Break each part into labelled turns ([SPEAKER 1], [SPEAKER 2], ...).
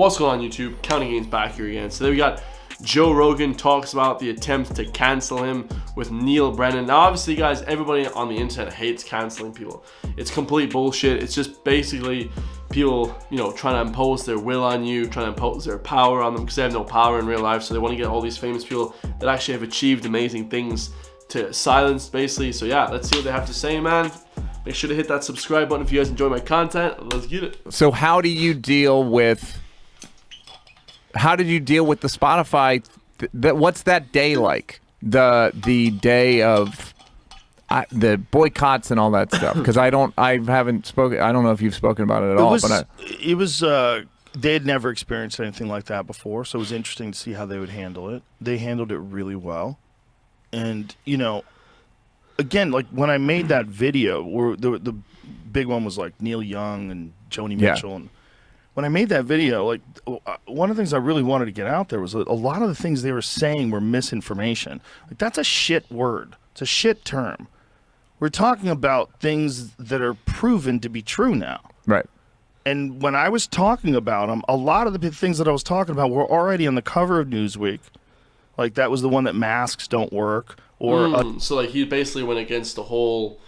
[SPEAKER 1] What's going on, YouTube? Counting Games back here again. So then we got Joe Rogan talks about the attempt to cancel him with Neal, Brennan. Now, obviously, guys, everybody on the internet hates canceling people. It's complete bullshit. It's just basically people, trying to impose their will on you, trying to impose their power on them because they have no power in real life. So they want to get all these famous people that actually have achieved amazing things to silence, basically. So yeah, let's see what they have to say, man. Make sure to hit that subscribe button if you guys enjoy my content. Let's get it.
[SPEAKER 2] So how do you deal with the Spotify? What's that day like? The day of the boycotts and all that stuff? Because I haven't spoken. I don't know if you've spoken about it at all.
[SPEAKER 3] It was. They had never experienced anything like that before, so it was interesting to see how they would handle it. They handled it really well, and again, like when I made that video, where the big one was like Neil Young and Joni Mitchell, and when I made that video, like one of the things I really wanted to get out there was a lot of the things they were saying were misinformation. Like that's a shit word. It's a shit term. We're talking about things that are proven to be true now.
[SPEAKER 2] Right.
[SPEAKER 3] And when I was talking about them, a lot of the things that I was talking about were already on the cover of Newsweek. Like that was the one that masks don't work.
[SPEAKER 1] So like he basically went against the whole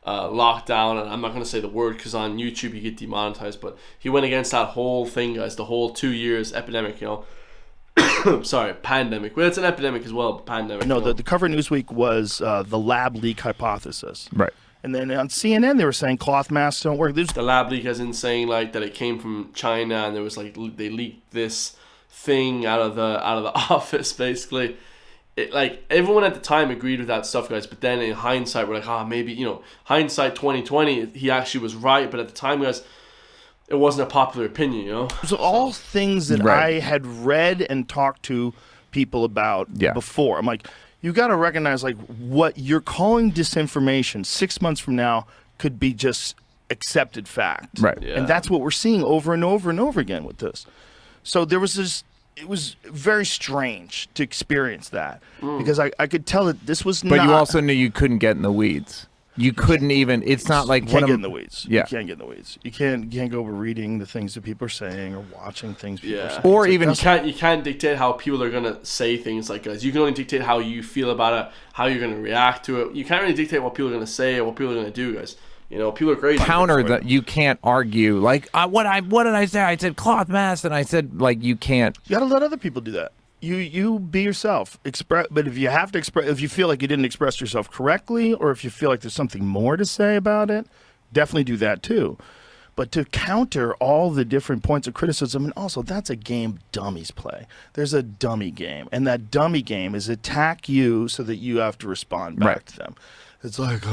[SPEAKER 1] lockdown, and I'm not going to say the word because on YouTube you get demonetized, but he went against that whole thing, guys, the whole 2 years epidemic, sorry, pandemic. Well, it's an epidemic as well, pandemic.
[SPEAKER 3] No, the cover of Newsweek was the lab leak hypothesis.
[SPEAKER 2] Right.
[SPEAKER 3] And then on CNN they were saying cloth masks don't work.
[SPEAKER 1] The lab leak as in saying like that it came from China, and there was like they leaked this thing out of the office, basically. Like everyone at the time agreed with that stuff, guys, but then in hindsight we're like, maybe hindsight 2020 he actually was right, but at the time, guys, it wasn't a popular opinion.
[SPEAKER 3] So all things that I had read and talked to people about before. I'm like, you got to recognize like what you're calling disinformation 6 months from now could be just accepted fact,
[SPEAKER 2] right?
[SPEAKER 3] And that's what we're seeing over and over and over again with this. So there was this. It was very strange to experience that because I could tell that this was
[SPEAKER 2] But you also knew you couldn't get in the weeds. You couldn't even. It's not like
[SPEAKER 3] you can't get in the weeds.
[SPEAKER 2] Yeah.
[SPEAKER 3] You can't get in the weeds. You can't go over reading the things that people are saying or watching things people are saying.
[SPEAKER 2] Or even
[SPEAKER 1] you can't dictate how people are gonna say things, like, guys. You can only dictate how you feel about it, how you're gonna react to it. You can't really dictate what people are gonna say or what people are gonna do, guys. People are crazy.
[SPEAKER 2] Counter that. You can't argue. Like, what did I say? I said cloth mask, and I said, like, you can't.
[SPEAKER 3] You gotta let other people do that. You be yourself. But if you have to express, if you feel like you didn't express yourself correctly, or if you feel like there's something more to say about it, definitely do that too. But to counter all the different points of criticism, and also that's a game dummies play. There's a dummy game, and that dummy game is attack you so that you have to respond back to them. It's like,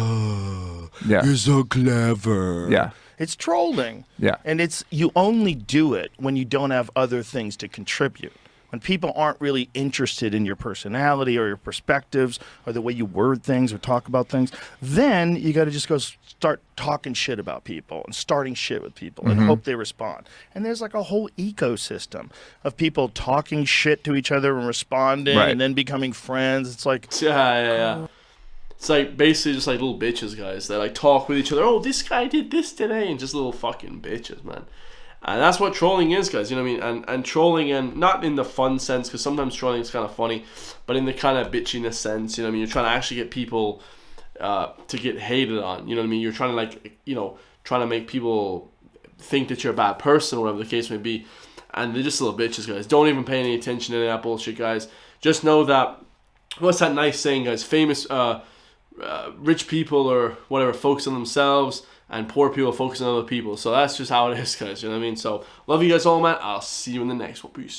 [SPEAKER 3] you're so clever.
[SPEAKER 2] Yeah.
[SPEAKER 3] It's trolling.
[SPEAKER 2] Yeah.
[SPEAKER 3] And you only do it when you don't have other things to contribute. When people aren't really interested in your personality or your perspectives or the way you word things or talk about things, then you got to just go start talking shit about people and starting shit with people and hope they respond. And there's like a whole ecosystem of people talking shit to each other and responding and then becoming friends. It's like...
[SPEAKER 1] Yeah. It's like basically just like little bitches, guys. They like talk with each other. Oh, this guy did this today, and just little fucking bitches, man. And that's what trolling is, guys. You know what I mean? And trolling, and not in the fun sense, because sometimes trolling is kind of funny, but in the kind of bitchiness sense. You know what I mean? You're trying to actually get people to get hated on. You know what I mean? You're trying to trying to make people think that you're a bad person, or whatever the case may be. And they're just little bitches, guys. Don't even pay any attention to that bullshit, guys. Just know that. What's that nice saying, guys? Famous. Rich people or whatever focus on themselves, and poor people focus on other people. So that's just how it is, guys. You know what I mean? So love you guys all, man. I'll see you in the next one. Peace.